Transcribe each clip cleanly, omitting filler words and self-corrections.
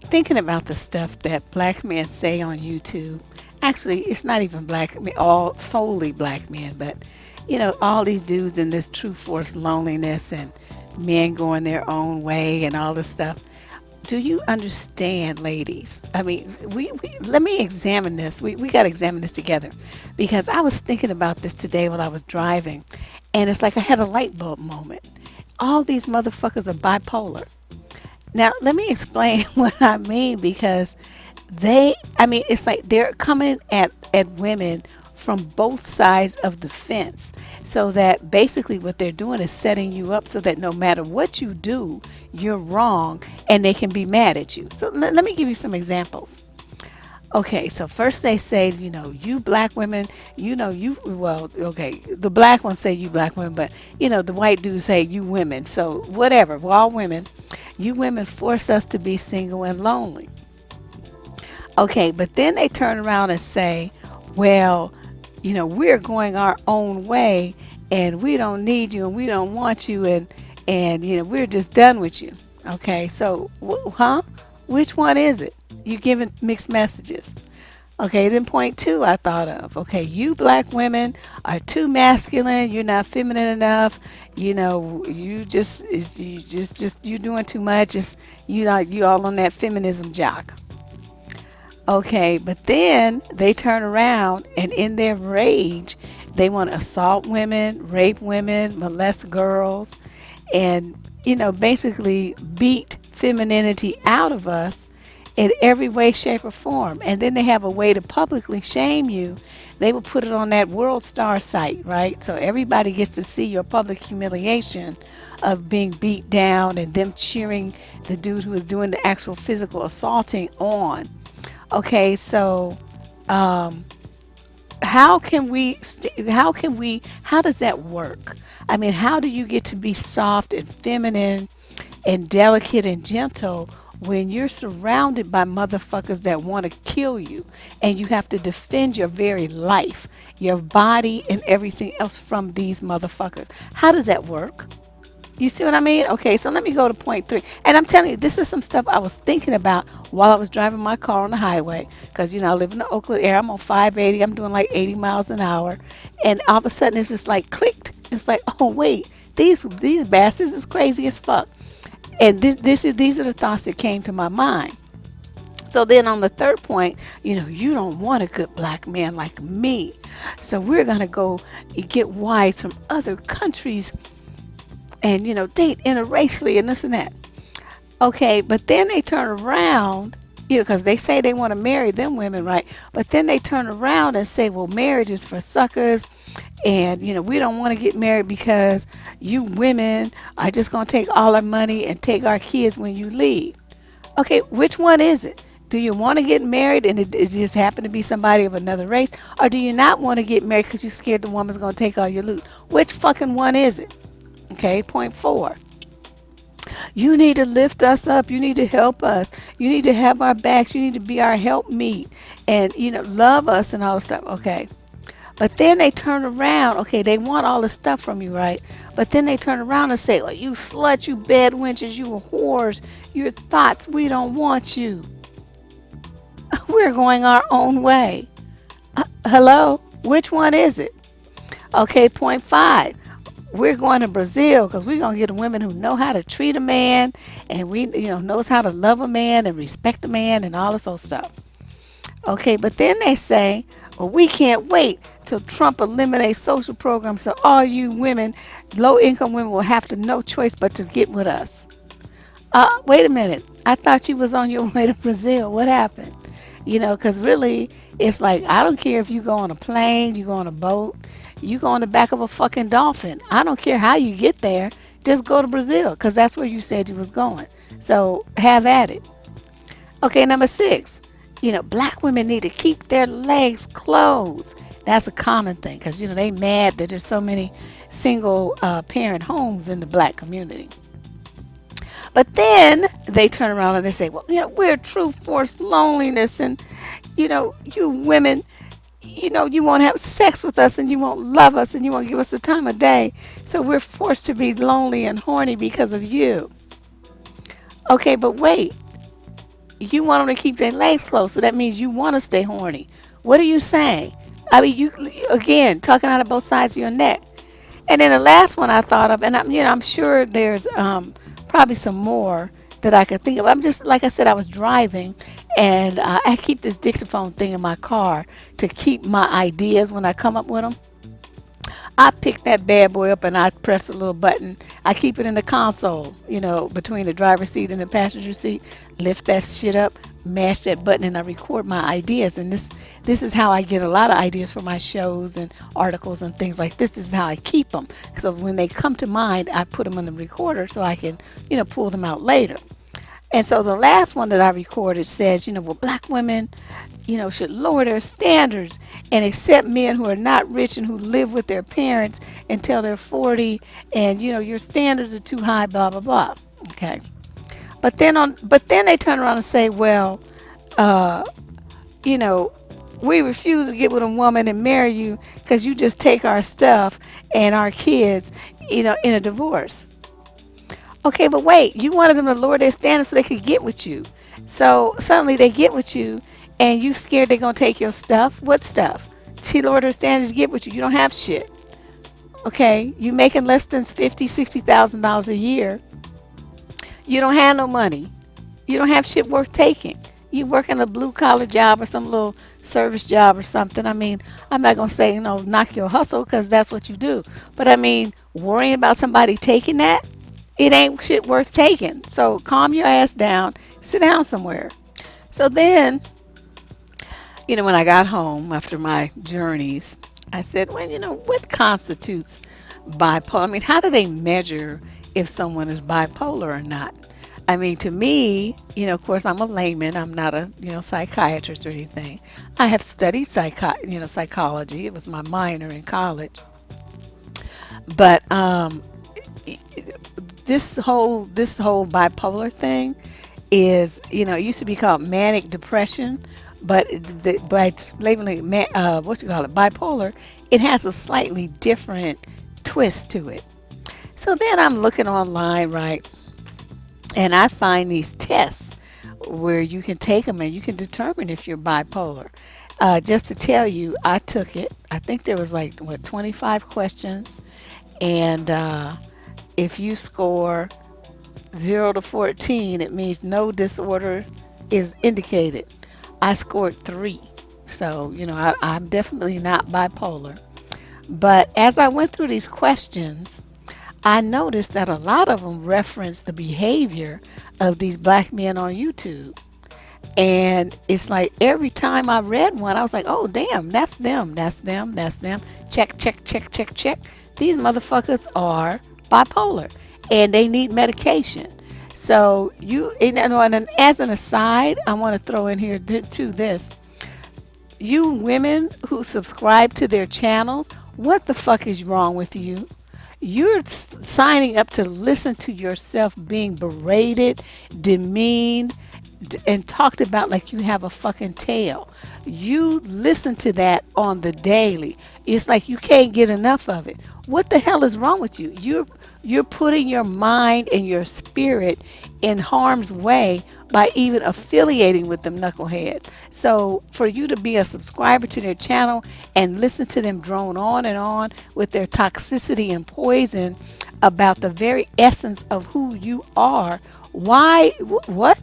thinking about the stuff that black men say on YouTube. Actually, it's not even black men, all solely black men, but all these dudes in this true force loneliness and men going their own way and all this stuff. Do you understand, ladies? I mean, we let me examine this. We got to examine this together because I was thinking about this today while I was driving, and it's like I had a light bulb moment. All these motherfuckers are bipolar. Now, let me explain what I mean because I mean, it's like they're coming at women from both sides of the fence. So that basically what they're doing is setting you up so that no matter what you do, you're wrong and they can be mad at you. So let me give you some examples. Okay, so first they say, you black women, well, okay, the black ones say you black women, but, the white dudes say you women. So whatever, we're all women. You women force us to be single and lonely. Okay, but then they turn around and say, well, we're going our own way and we don't need you and we don't want you and we're just done with you. Okay, so, huh? Which one is it? You're giving mixed messages. Okay, then point two I thought of. Okay, you black women are too masculine. You're not feminine enough. You doing too much. You all on that feminism jock. Okay, but then they turn around and in their rage, they want to assault women, rape women, molest girls, and, basically beat femininity out of us in every way, shape, or form. And then they have a way to publicly shame you. They will put it on that World Star site, right? So everybody gets to see your public humiliation of being beat down and them cheering the dude who is doing the actual physical assaulting on. Okay, so how does that work? I mean, how do you get to be soft and feminine and delicate and gentle when you're surrounded by motherfuckers that want to kill you and you have to defend your very life, your body, and everything else from these motherfuckers? How does that work? You see what I mean? Okay, so let me go to point three. And I'm telling you, this is some stuff I was thinking about while I was driving my car on the highway. Because, I live in the Oakland area. I'm on 580. I'm doing like 80 miles an hour. And all of a sudden, it's just like clicked. It's like, oh, wait, these bastards is crazy as fuck. And these are the thoughts that came to my mind. So then on the third point, you don't want a good black man like me. So we're going to go get wives from other countries and date interracially and this and that. Okay, but then they turn around, because they say they want to marry them women, right? But then they turn around and say, well, marriage is for suckers, and we don't want to get married because you women are just going to take all our money and take our kids when you leave. Okay, which one is it? Do you want to get married and it just happen to be somebody of another race, or do you not want to get married because you're scared the woman's going to take all your loot? Which fucking one is it? Okay, point four. You need to lift us up. You need to help us. You need to have our backs. You need to be our helpmeet and, love us and all this stuff. Okay. But then they turn around. Okay, they want all the stuff from you, right? But then they turn around and say, oh, you slut, you bed wenches, you whores, your thoughts, we don't want you. We're going our own way. Hello? Which one is it? Okay, point five. We're going to Brazil because we're going to get women who know how to treat a man and knows how to love a man and respect a man and all this old stuff. Okay, but then they say, well, we can't wait till Trump eliminates social programs so all you women, low-income women, will have to no choice but to get with us. Wait a minute. I thought you was on your way to Brazil. What happened? Because really, it's like, I don't care if you go on a plane, you go on a boat, you go on the back of a fucking dolphin. I don't care how you get there. Just go to Brazil because that's where you said you was going. So have at it. Okay, number six. Black women need to keep their legs closed. That's a common thing because, they mad that there's so many single parent homes in the black community. But then they turn around and they say, well, we're true force loneliness and, you women, you won't have sex with us and you won't love us and you won't give us the time of day. So we're forced to be lonely and horny because of you. Okay, but wait. You want them to keep their legs closed, so that means you want to stay horny. What are you saying? I mean, you again talking out of both sides of your neck. And then the last one I thought of, and I'm sure there's probably some more that I could think of. I'm just like I said, I was driving, and I keep this dictaphone thing in my car to keep my ideas when I come up with them. I pick that bad boy up and I press a little button. I keep it in the console, between the driver's seat and the passenger seat. Lift that shit up, mash that button, and I record my ideas. And this is how I get a lot of ideas for my shows and articles and things like this. This is how I keep them. So when they come to mind, I put them in the recorder so I can, pull them out later. And so the last one that I recorded says, well, black women, should lower their standards and accept men who are not rich and who live with their parents until they're 40, and your standards are too high, blah blah blah. Okay. But then they turn around and say, well, uh, you know, we refuse to get with a woman and marry you because you just take our stuff and our kids, in a divorce. Okay, but wait, you wanted them to lower their standards so they could get with you. So suddenly they get with you and you scared they're gonna take your stuff. What stuff? She lowered her standards to get with you. You don't have shit. Okay? You making less than $50,000, $60,000 a year. You don't have no money. You don't have shit worth taking. You work in a blue collar job or some little service job or something. I mean, I'm not gonna say, knock your hustle because that's what you do. But I mean, worrying about somebody taking that, it ain't shit worth taking. So calm your ass down, sit down somewhere. So then, when I got home after my journeys, I said, well, what constitutes bipolar? I mean, how do they measure if someone is bipolar or not? I mean, to me, of course, I'm a layman. I'm not a, psychiatrist or anything. I have studied psychology. It was my minor in college. But this whole bipolar thing is, it used to be called manic depression, but by labeling what you call it, bipolar, it has a slightly different twist to it. So then I'm looking online, right, and I find these tests where you can take them and you can determine if you're bipolar. Just to tell you, I took it. I think there was 25 questions, and if you score 0 to 14, it means no disorder is indicated. I scored 3. So, I'm definitely not bipolar. But as I went through these questions, I noticed that a lot of them reference the behavior of these black men on YouTube. And it's like every time I read one, I was like, oh, damn, that's them, that's them, that's them. Check, check, check, check, check. These motherfuckers are bipolar and they need medication. So and as an aside, I want to throw in here too this. You women who subscribe to their channels, what the fuck is wrong with you? You're signing up to listen to yourself being berated, demeaned, and talked about like you have a fucking tail. You listen to that on the daily. It's like you can't get enough of it. What the hell is wrong with you? You're putting your mind and your spirit in harm's way by even affiliating with them knuckleheads. So for you to be a subscriber to their channel and listen to them drone on and on with their toxicity and poison about the very essence of who you are, why, what?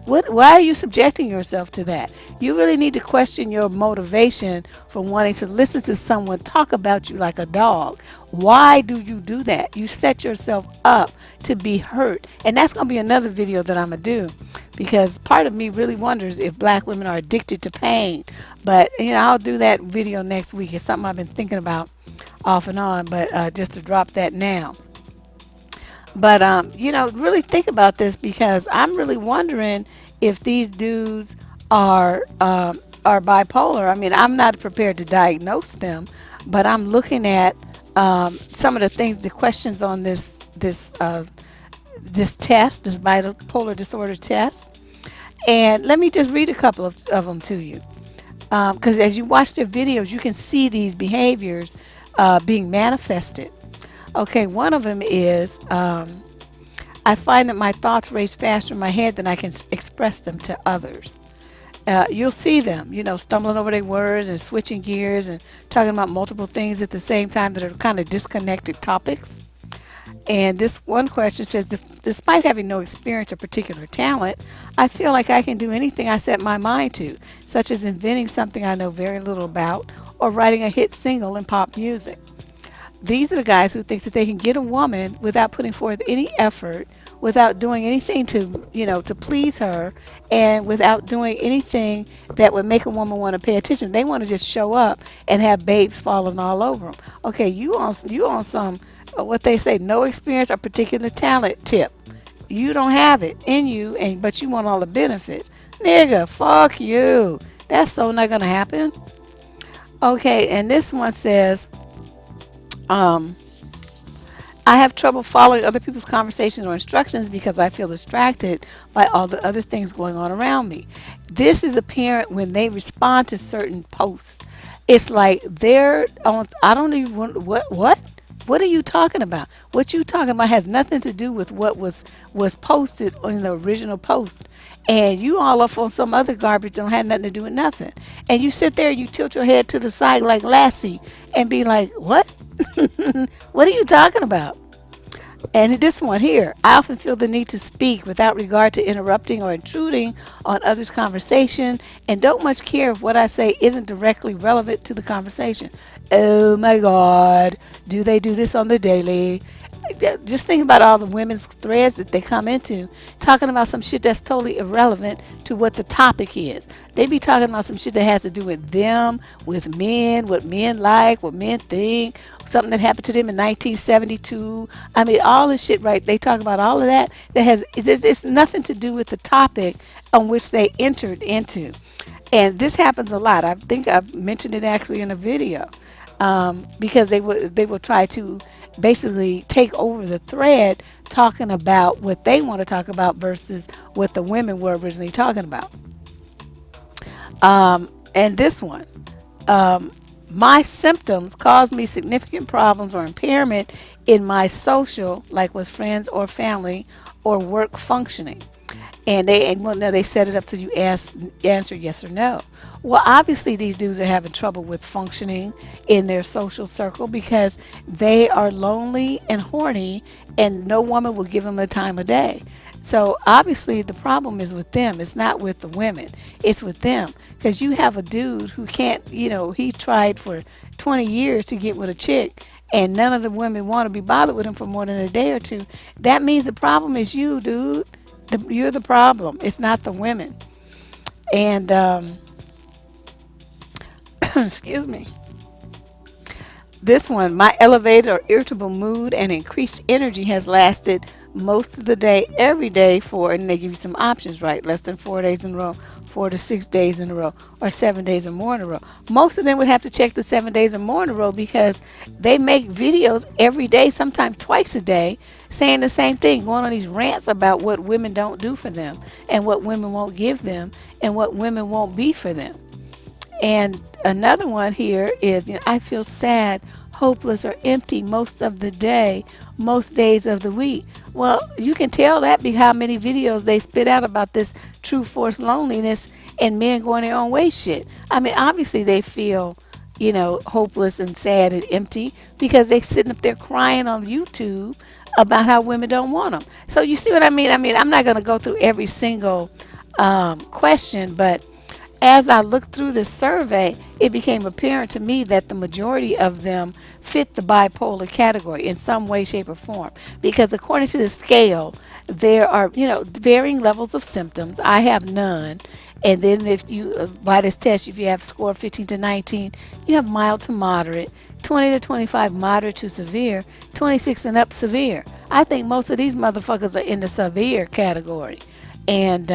Why are you subjecting yourself to that? You really need to question your motivation for wanting to listen to someone talk about you like a dog. Why do you do that? You set yourself up to be hurt. And that's going to be another video that I'm going to do, because part of me really wonders if black women are addicted to pain. But, I'll do that video next week. It's something I've been thinking about off and on, but just to drop that now. But really think about this, because I'm really wondering if these dudes are bipolar. I mean, I'm not prepared to diagnose them, but I'm looking at some of the things, the questions on this test, this bipolar disorder test. And let me just read a couple of them to you, because as you watch their videos, you can see these behaviors being manifested. Okay, one of them is I find that my thoughts race faster in my head than I can express them to others. You'll see them, stumbling over their words and switching gears and talking about multiple things at the same time that are kind of disconnected topics. And this one question says, despite having no experience or particular talent, I feel like I can do anything I set my mind to, such as inventing something I know very little about or writing a hit single in pop music. These are the guys who think that they can get a woman without putting forth any effort, without doing anything to please her, and without doing anything that would make a woman want to pay attention. They want to just show up and have babes falling all over them. Okay, you on some what they say, no experience or particular talent tip. You don't have it in you, and but you want all the benefits. Nigga, fuck you. That's so not gonna happen. Okay, and this one says, um, I have trouble following other people's conversations or instructions because I feel distracted by all the other things going on around me. This is apparent when they respond to certain posts. It's like they're on, I don't even want, what? What are you talking about? What you talking about has nothing to do with what was posted in the original post. And you all up on some other garbage that don't have nothing to do with nothing. And you sit there and you tilt your head to the side like Lassie and be like, what? What are you talking about? And this one here, I often feel the need to speak without regard to interrupting or intruding on others' conversation and don't much care if what I say isn't directly relevant to the conversation. Oh my God, do they do this on the daily? Just think about all the women's threads that they come into talking about some shit that's totally irrelevant to what the topic is. They be talking about some shit that has to do with them, with men, what men like, what men think, something that happened to them in 1972. I mean, all this shit, right? They talk about all of that that has, it's nothing to do with the topic on which they entered into. And this happens a lot. I think I mentioned it actually in a video, because they will try to basically take over the thread talking about what they want to talk about versus what the women were originally talking about. And this one, my symptoms cause me significant problems or impairment in my social, like with friends or family, or work functioning. And they set it up so you answer yes or no. Well, obviously these dudes are having trouble with functioning in their social circle because they are lonely and horny, and no woman will give them the time of day. So obviously the problem is with them. It's not with the women. It's with them. Because you have a dude who can't, he tried for 20 years to get with a chick, and none of the women want to be bothered with him for more than a day or two. That means the problem is you, dude. You're the problem. It's not the women. And excuse me. This one, my elevated or irritable mood and increased energy has lasted most of the day, every day for, and they give you some options, right? Less than 4 days in a row, 4 to 6 days in a row, or 7 days or more in a row. Most of them would have to check the 7 days or more in a row because they make videos every day, sometimes twice a day, saying the same thing, going on these rants about what women don't do for them and what women won't give them and what women won't be for them. And another one here is, I feel sad, hopeless, or empty most of the day, most days of the week. Well, you can tell that by how many videos they spit out about this true forced loneliness and men going their own way shit. I mean, obviously they feel, hopeless and sad and empty because they're sitting up there crying on YouTube about how women don't want them. So you see what I mean? I mean, I'm not going to go through every single question, but as I looked through this survey, it became apparent to me that the majority of them fit the bipolar category in some way, shape, or form. Because according to the scale, there are, varying levels of symptoms. I have none. And then if you, by this test, if you have score 15 to 19, you have mild to moderate, 20 to 25 moderate to severe, 26 and up severe. I think most of these motherfuckers are in the severe category. And,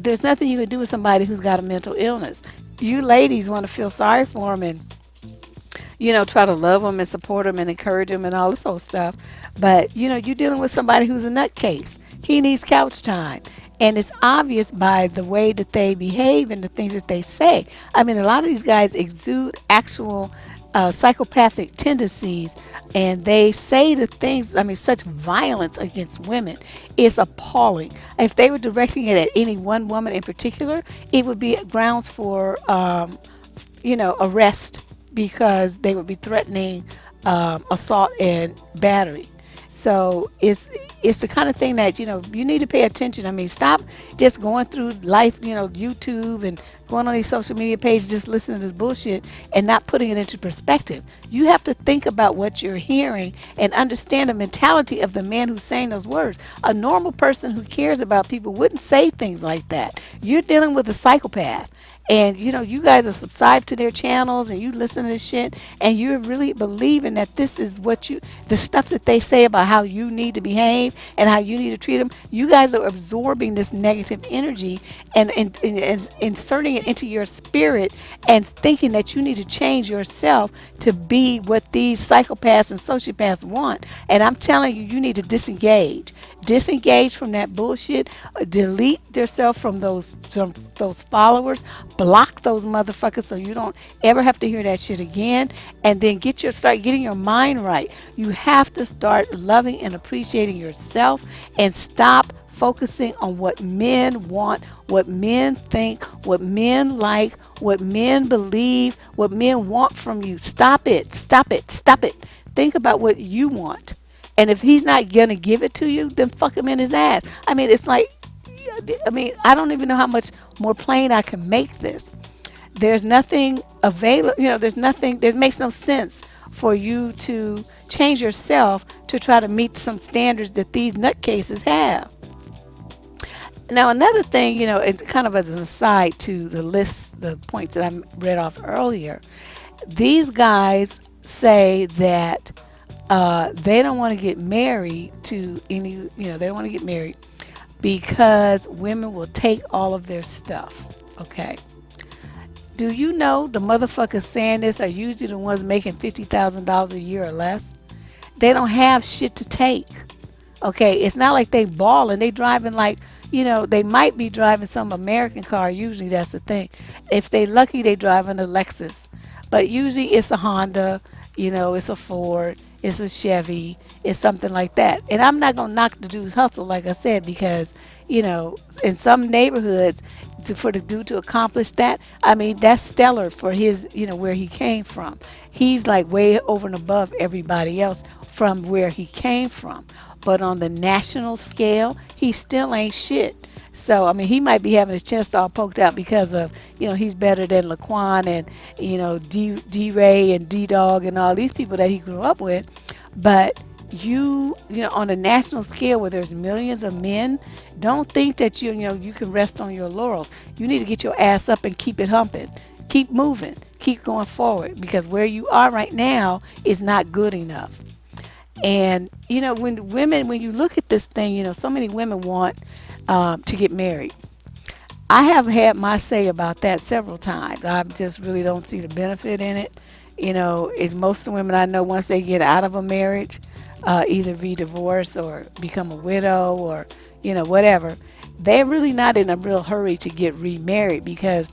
there's nothing you can do with somebody who's got a mental illness. You ladies want to feel sorry for them and, try to love them and support them and encourage them and all this whole stuff. But, you're dealing with somebody who's a nutcase. He needs couch time. And it's obvious by the way that they behave and the things that they say. I mean, a lot of these guys exude actual psychopathic tendencies, and they say the things, I mean, such violence against women is appalling. If they were directing it at any one woman in particular, it would be grounds for, arrest, because they would be threatening assault and battery. So it's the kind of thing that you need to pay attention. I mean, stop just going through life, YouTube and going on these social media pages, just listening to this bullshit and not putting it into perspective. You have to think about what you're hearing and understand the mentality of the man who's saying those words. A normal person who cares about people wouldn't say things like that. You're dealing with a psychopath, and you guys are subscribed to their channels and you listen to this shit, and you're really believing that this is what the stuff that they say about how you need to behave and how you need to treat them. You guys are absorbing this negative energy and inserting it into your spirit and thinking that you need to change yourself to be what these psychopaths and sociopaths want. And I'm telling you, you need to disengage from that bullshit. Delete yourself from those followers. Block those motherfuckers so you don't ever have to hear that shit again. And then start getting your mind right. You have to start loving and appreciating yourself and stop focusing on what men want, what men think, what men like, what men believe, what men want from you. Stop it. Stop it. Stop it. Think about what you want. And if he's not gonna give it to you, then fuck him in his ass. I mean, it's like, I don't even know how much more plain I can make this. There's nothing available, there's nothing, it makes no sense for you to change yourself to try to meet some standards that these nutcases have. Now, another thing, and kind of as an aside to the list, the points that I read off earlier, these guys say that they don't want to get married to any, they don't want to get married because women will take all of their stuff. Okay. Do you know the motherfuckers saying this are usually the ones making $50,000 a year or less? They don't have shit to take. Okay. It's not like they balling. They driving like, they might be driving some American car. Usually that's the thing. If they lucky, they driving a Lexus. But usually it's a Honda, it's a Ford, it's a Chevy, it's something like that. And I'm not gonna knock the dude's hustle, like I said, because in some neighborhoods, for the dude to accomplish that, I mean, that's stellar for his, where he came from. He's like way over and above everybody else from where he came from. But on the national scale, he still ain't shit. So, I mean, he might be having his chest all poked out because of, he's better than Laquan and, D-Ray and D-Dog and all these people that he grew up with. But on a national scale where there's millions of men, don't think that you can rest on your laurels. You need to get your ass up and keep it humping. Keep moving. Keep going forward, because where you are right now is not good enough. And, when you look at this thing, so many women want to get married. I have had my say about that several times. I just really don't see the benefit in it. It's most of the women I know, once they get out of a marriage, either be divorced or become a widow or, whatever, they're really not in a real hurry to get remarried, because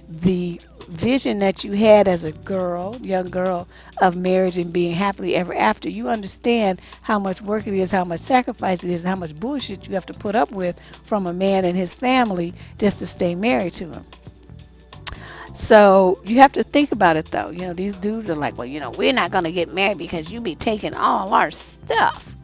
the vision that you had as a young girl, of marriage and being happily ever after, you understand how much work it is, how much sacrifice it is, how much bullshit you have to put up with from a man and his family just to stay married to him. So you have to think about it, though. These dudes are like, well, we're not going to get married because you be taking all our stuff.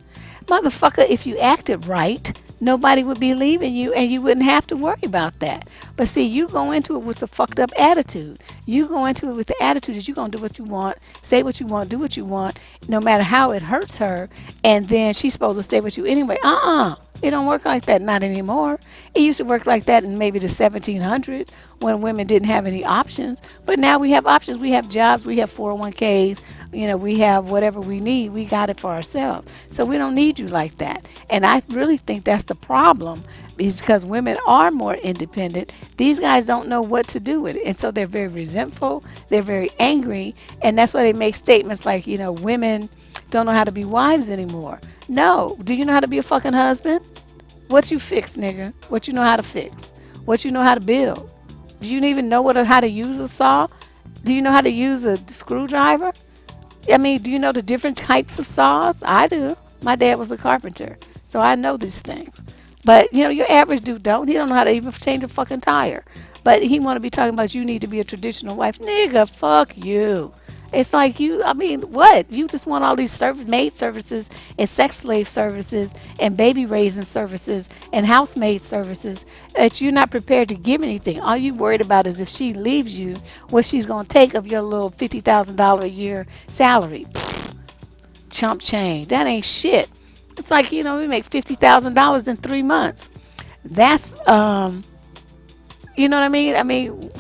Motherfucker, if you acted right, nobody would be leaving you and you wouldn't have to worry about that. But see, you go into it with a fucked up attitude. You go into it with the attitude that you're going to do what you want, say what you want, do what you want, no matter how it hurts her. And then she's supposed to stay with you anyway. It don't work like that, not anymore. It used to work like that in maybe the 1700s when women didn't have any options. But now we have options. We have jobs. We have 401ks. We have whatever we need. We got it for ourselves. So we don't need you like that. And I really think that's the problem, is because women are more independent. These guys don't know what to do with it. And so they're very resentful. They're very angry. And that's why they make statements like, women don't know how to be wives anymore. No. Do you know how to be a fucking husband? What you fix, nigga? What you know how to fix? What you know how to build? Do you even know how to use a saw? Do you know how to use a screwdriver? I mean, do you know the different types of saws? I do. My dad was a carpenter, so I know these things. But your average dude don't. He don't know how to even change a fucking tire. But he want to be talking about you need to be a traditional wife, nigga. Fuck you. It's like you. I mean, what? You just want all these maid services and sex slave services and baby raising services and housemaid services that you're not prepared to give anything. All you worried about is if she leaves you, what she's gonna take of your little $50,000 a year salary. Chump change. That ain't shit. It's like we make $50,000 in 3 months. That's you know what I mean? I mean,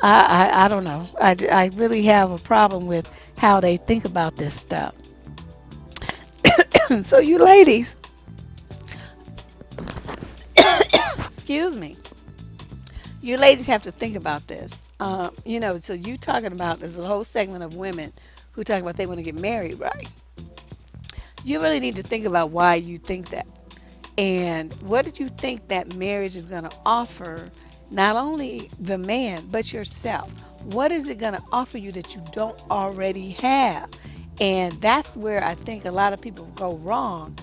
I don't know. I really have a problem with how they think about this stuff. So you ladies, excuse me, you ladies have to think about this. So you talking about there's a whole segment of women who talk about they want to get married, right? You really need to think about why you think that. And what did you think that marriage is going to offer not only the man, but yourself? What is it going to offer you that you don't already have? And that's where I think a lot of people go wrong.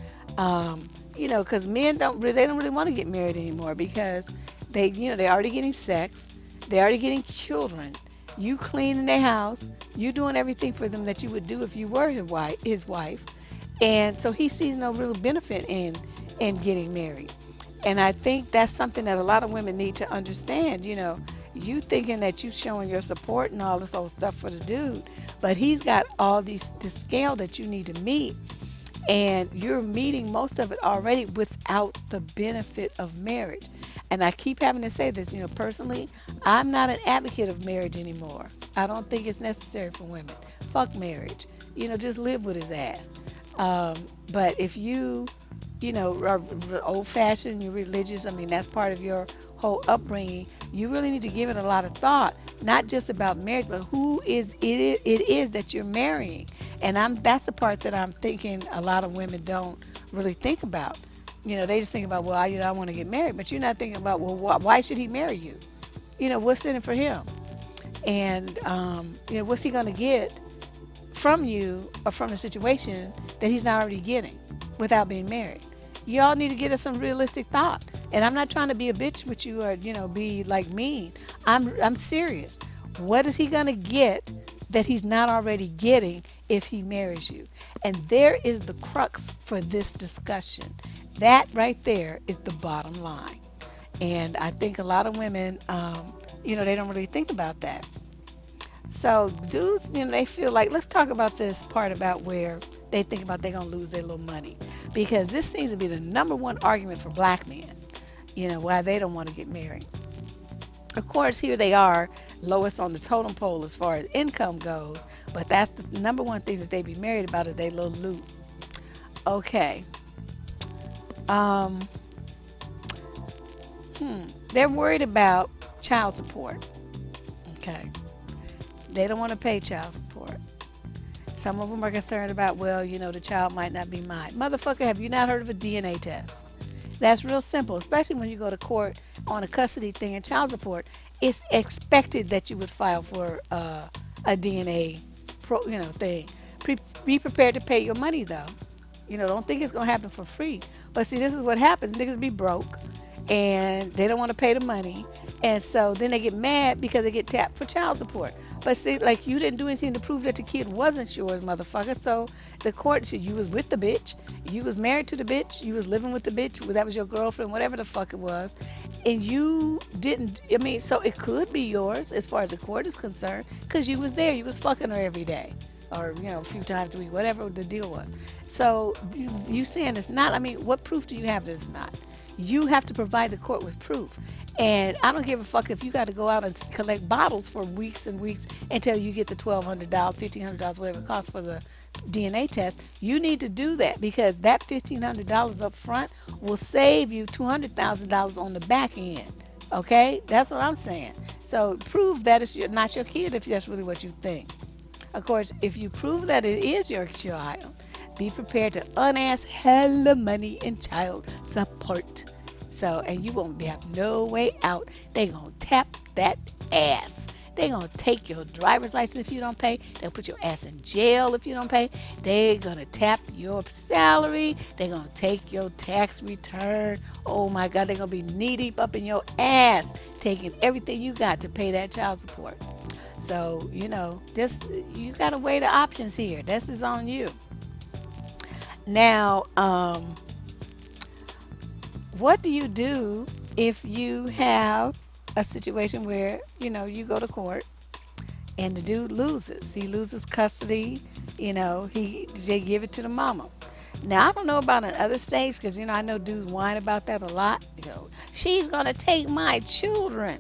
Because men they don't really want to get married anymore because they're already getting sex, they're already getting children. You cleaning their house, you doing everything for them that you would do if you were his wife. And so he sees no real benefit in getting married. And I think that's something that a lot of women need to understand. You thinking that you showing your support and all this old stuff for the dude, but he's got all this scale that you need to meet, and you're meeting most of it already without the benefit of marriage. And I keep having to say this, personally, I'm not an advocate of marriage anymore. I don't think it's necessary for women. Fuck marriage. Just live with his ass. But if are old fashioned, you're religious, I mean, that's part of your whole upbringing, you really need to give it a lot of thought, not just about marriage, but who it is that you're marrying. And that's the part that I'm thinking a lot of women don't really think about. They just think about, well, I want to get married, but you're not thinking about, well, why should he marry you? What's in it for him? And, what's he going to get from you or from the situation that he's not already getting without being married? Y'all need to get us some realistic thought. And I'm not trying to be a bitch with you or, be like mean. I'm serious. What is he going to get that he's not already getting if he marries you? And there is the crux for this discussion. That right there is the bottom line. And I think a lot of women, they don't really think about that. So dudes, they feel like, let's talk about this part about where they think about they're going to lose their little money. Because this seems to be the number one argument for black men, why they don't want to get married. Of course, here they are, lowest on the totem pole as far as income goes, but that's the number one thing that they be married about is their little loot. Okay. Um, they're worried about child support. Okay. They don't want to pay child support. Some of them are concerned about, well, the child might not be mine. Motherfucker, have you not heard of a DNA test? That's real simple, especially when you go to court on a custody thing and child support. It's expected that you would file for a DNA thing. Be prepared to pay your money, though. Don't think it's going to happen for free. But see, this is what happens. Niggas be broke and they don't want to pay the money. And so then they get mad because they get tapped for child support. But see, like, you didn't do anything to prove that the kid wasn't yours, motherfucker. So the court said you was with the bitch, you was married to the bitch, you was living with the bitch, that was your girlfriend, whatever the fuck it was. And you didn't, I mean, so it could be yours as far as the court is concerned because you was there, you was fucking her every day. Or, a few times a week, whatever the deal was. So you saying it's not, I mean, what proof do you have that it's not? You have to provide the court with proof. And I don't give a fuck if you got to go out and collect bottles for weeks and weeks until you get the $1,200, $1,500, whatever it costs for the DNA test. You need to do that because that $1,500 up front will save you $200,000 on the back end. Okay? That's what I'm saying. So prove that it's not your kid if that's really what you think. Of course, if you prove that it is your child, be prepared to unask hella money in child support. So, and you won't have no way out. They gonna tap that ass. They're going to take your driver's license if you don't pay. They'll put your ass in jail if you don't pay. They're going to tap your salary. They're going to take your tax return. Oh my God, they're going to be knee deep up in your ass, taking everything you got to pay that child support. So, just you got to weigh the options here. This is on you. Now, what do you do if you have a situation where, you go to court and the dude loses? He loses custody, they give it to the mama. Now, I don't know about in other states because, I know dudes whine about that a lot. She's going to take my children.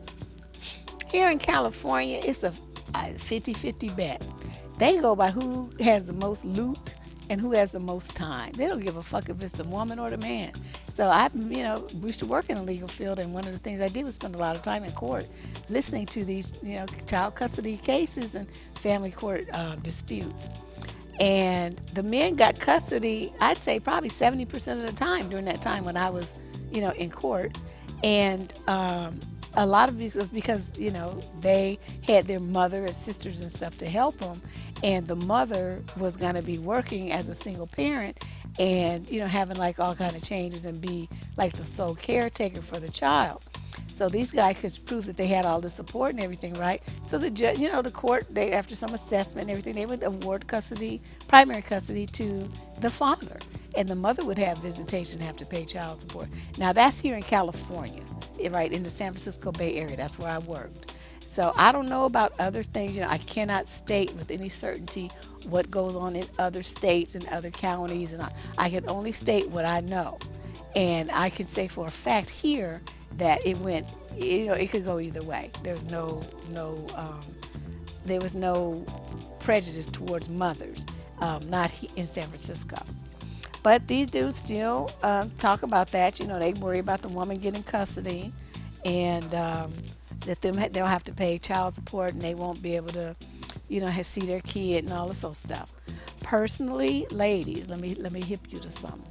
Here in California, it's a 50-50 bet. They go by who has the most loot and who has the most time. They don't give a fuck if it's the woman or the man. So we used to work in the legal field, and one of the things I did was spend a lot of time in court listening to these, child custody cases and family court disputes. And the men got custody, I'd say probably 70% of the time during that time when I was, in court. And a lot of it was because, they had their mother and sisters and stuff to help them. And the mother was going to be working as a single parent and, having like all kind of changes and be like the sole caretaker for the child. So these guys could prove that they had all the support and everything, right? So the judge, the court, they after some assessment and everything, they would award custody, primary custody to the father, and the mother would have visitation, have to pay child support. Now that's here in California, right in the San Francisco Bay Area. That's where I worked. So I don't know about other things. I cannot state with any certainty what goes on in other states and other counties, and I can only state what I know. And I can say for a fact here that it went, it could go either way. There's there was no prejudice towards mothers, not in San Francisco. But these dudes still talk about that. They worry about the woman getting custody, and that they'll have to pay child support, and they won't be able to, see their kid and all this old stuff. Personally, ladies, let me hip you to something.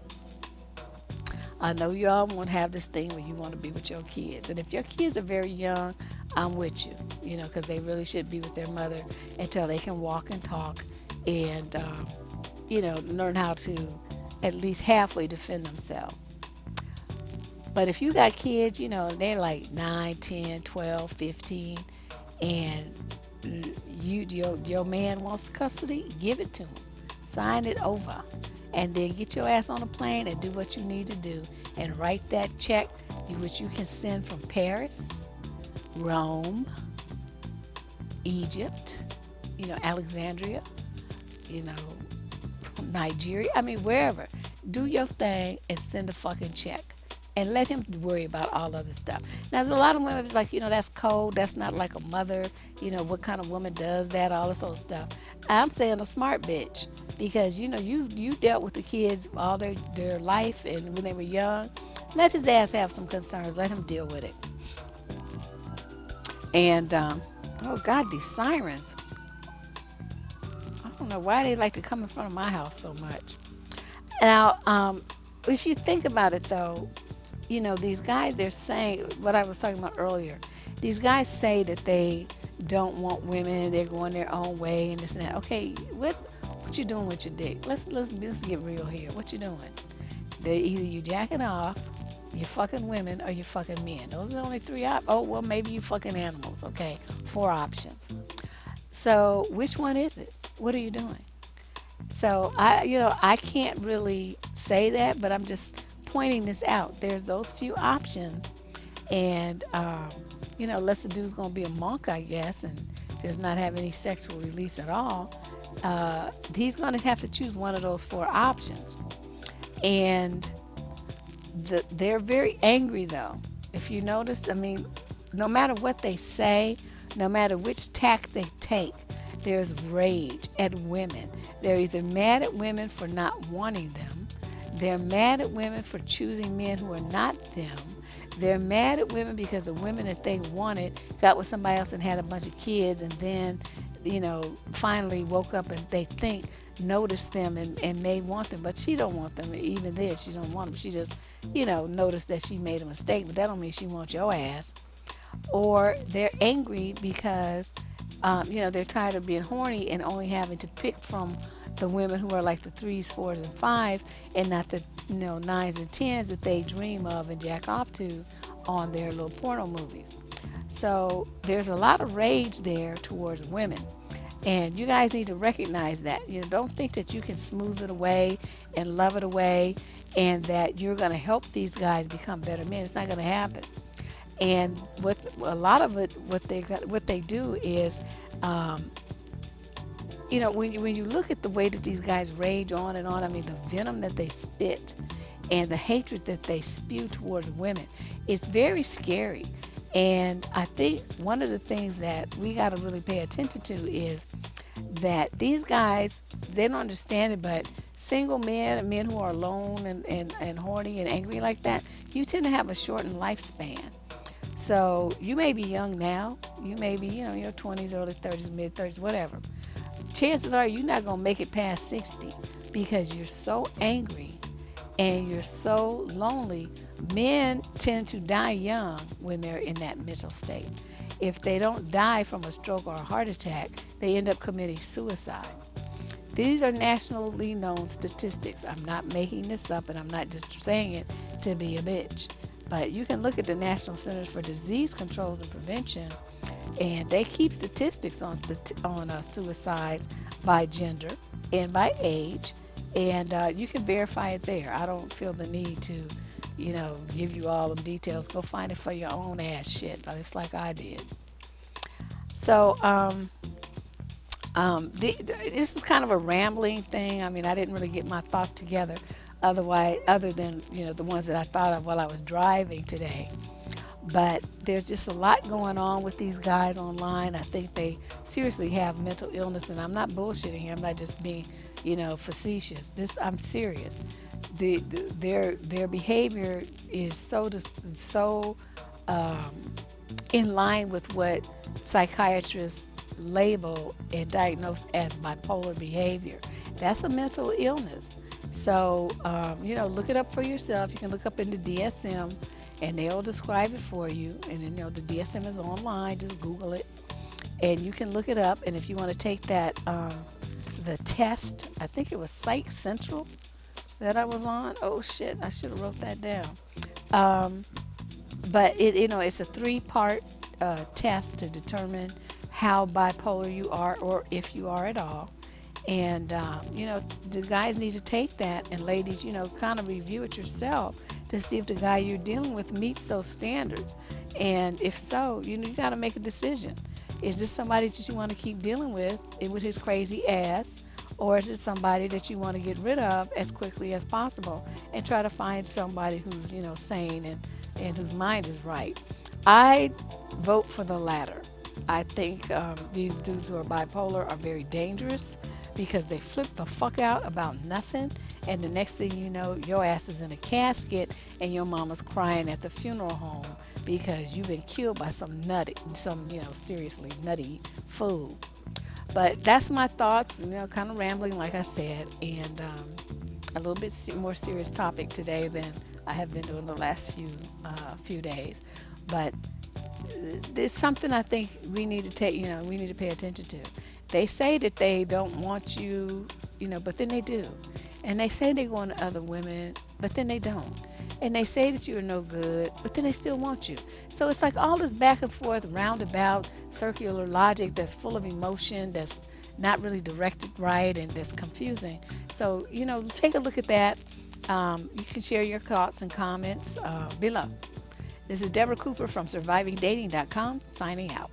I know y'all want to have this thing where you want to be with your kids. And if your kids are very young, I'm with you, because they really should be with their mother until they can walk and talk and, learn how to at least halfway defend themselves. But if you got kids, they're like 9, 10, 12, 15, and your man wants custody, give it to him. Sign it over. And then get your ass on a plane and do what you need to do and write that check, which you can send from Paris, Rome, Egypt, Alexandria, Nigeria. I mean, wherever. Do your thing and send a fucking check. And let him worry about all other stuff. Now, there's a lot of women it's like, that's cold. That's not like a mother. What kind of woman does that? All this old stuff. I'm saying a smart bitch. Because, you dealt with the kids all their life and when they were young. Let his ass have some concerns. Let him deal with it. And, oh, God, these sirens. I don't know why they like to come in front of my house so much. Now, if you think about it, though, these guys, they're saying what I was talking about earlier. These guys say that they don't want women, they're going their own way and this and that. Okay, what you doing with your dick? Let's get real here. What you doing? Either you jacking off, you fucking women, or you fucking men. Those are the only three options. Oh, well, maybe you fucking animals. Okay, 4 options. So which one is it? What are you doing? So I can't really say that, but I'm just pointing this out. There's those few options, and unless the dude's gonna be a monk, I guess, and just not have any sexual release at all, he's gonna have to choose one of those 4 options. And they're very angry, though. If you notice, I mean, no matter what they say, no matter which tack they take, there's rage at women. They're either mad at women for not wanting them, they're mad at women for choosing men who are not them, they're mad at women because the women that they wanted got with somebody else and had a bunch of kids, and then, finally woke up and they noticed them and may want them, but she don't want them. Even then, she don't want them. She just, noticed that she made a mistake, but that don't mean she wants your ass. Or they're angry because They're tired of being horny and only having to pick from the women who are like the threes, fours, and fives, and not the nines and tens that they dream of and jack off to on their little porno movies. So there's a lot of rage there towards women. And you guys need to recognize that. Don't think that you can smooth it away and love it away and that you're going to help these guys become better men. It's not going to happen. And what a lot of it, what they do is, um, when you look at the way that these guys rage on and on, I mean, the venom that they spit and the hatred that they spew towards women, it's very scary. And I think one of the things that we got to really pay attention to is that these guys, they don't understand it, but single men and men who are alone and horny and angry like that, you tend to have a shortened lifespan. So you may be young now, you may be, in your 20s, early 30s, mid 30s, whatever. Chances are you're not going to make it past 60 because you're so angry and you're so lonely. Men tend to die young when they're in that mental state. If they don't die from a stroke or a heart attack, they end up committing suicide. These are nationally known statistics. I'm not making this up and I'm not just saying it to be a bitch. But you can look at the National Centers for Disease Controls and Prevention, and they keep statistics on suicides by gender and by age, and you can verify it there. I don't feel the need to, give you all the details. Go find it for your own ass shit, just like I did. So, this is kind of a rambling thing. I mean, I didn't really get my thoughts together, other than the ones that I thought of while I was driving today. But there's just a lot going on with these guys online. I think they seriously have mental illness, and I'm not bullshitting here. I'm not just being, facetious. I'm serious. Their behavior is so in line with what psychiatrists label and diagnose as bipolar behavior. That's a mental illness. So, look it up for yourself. You can look up into DSM and they'll describe it for you. And then, the DSM is online. Just Google it and you can look it up. And if you want to take that, the test, I think it was Psych Central that I was on. Oh shit, I should have wrote that down. But it's a 3-part test to determine how bipolar you are or if you are at all. And, the guys need to take that, and ladies, kind of review it yourself to see if the guy you're dealing with meets those standards. And if so, you got to make a decision. Is this somebody that you want to keep dealing with his crazy ass? Or is it somebody that you want to get rid of as quickly as possible and try to find somebody who's, sane and whose mind is right? I vote for the latter. I think these dudes who are bipolar are very dangerous because they flip the fuck out about nothing, and the next thing you know, your ass is in a casket and your mama's crying at the funeral home because you've been killed by some seriously nutty fool. But that's my thoughts, kind of rambling like I said, and a little bit more serious topic today than I have been doing the last few days. But it's something I think we need to we need to pay attention to. They say that they don't want you, but then they do. And they say they're going to other women, but then they don't. And they say that you're no good, but then they still want you. So it's like all this back and forth, roundabout, circular logic that's full of emotion, that's not really directed right, and that's confusing. So, take a look at that. You can share your thoughts and comments below. This is Deborah Cooper from survivingdating.com signing out.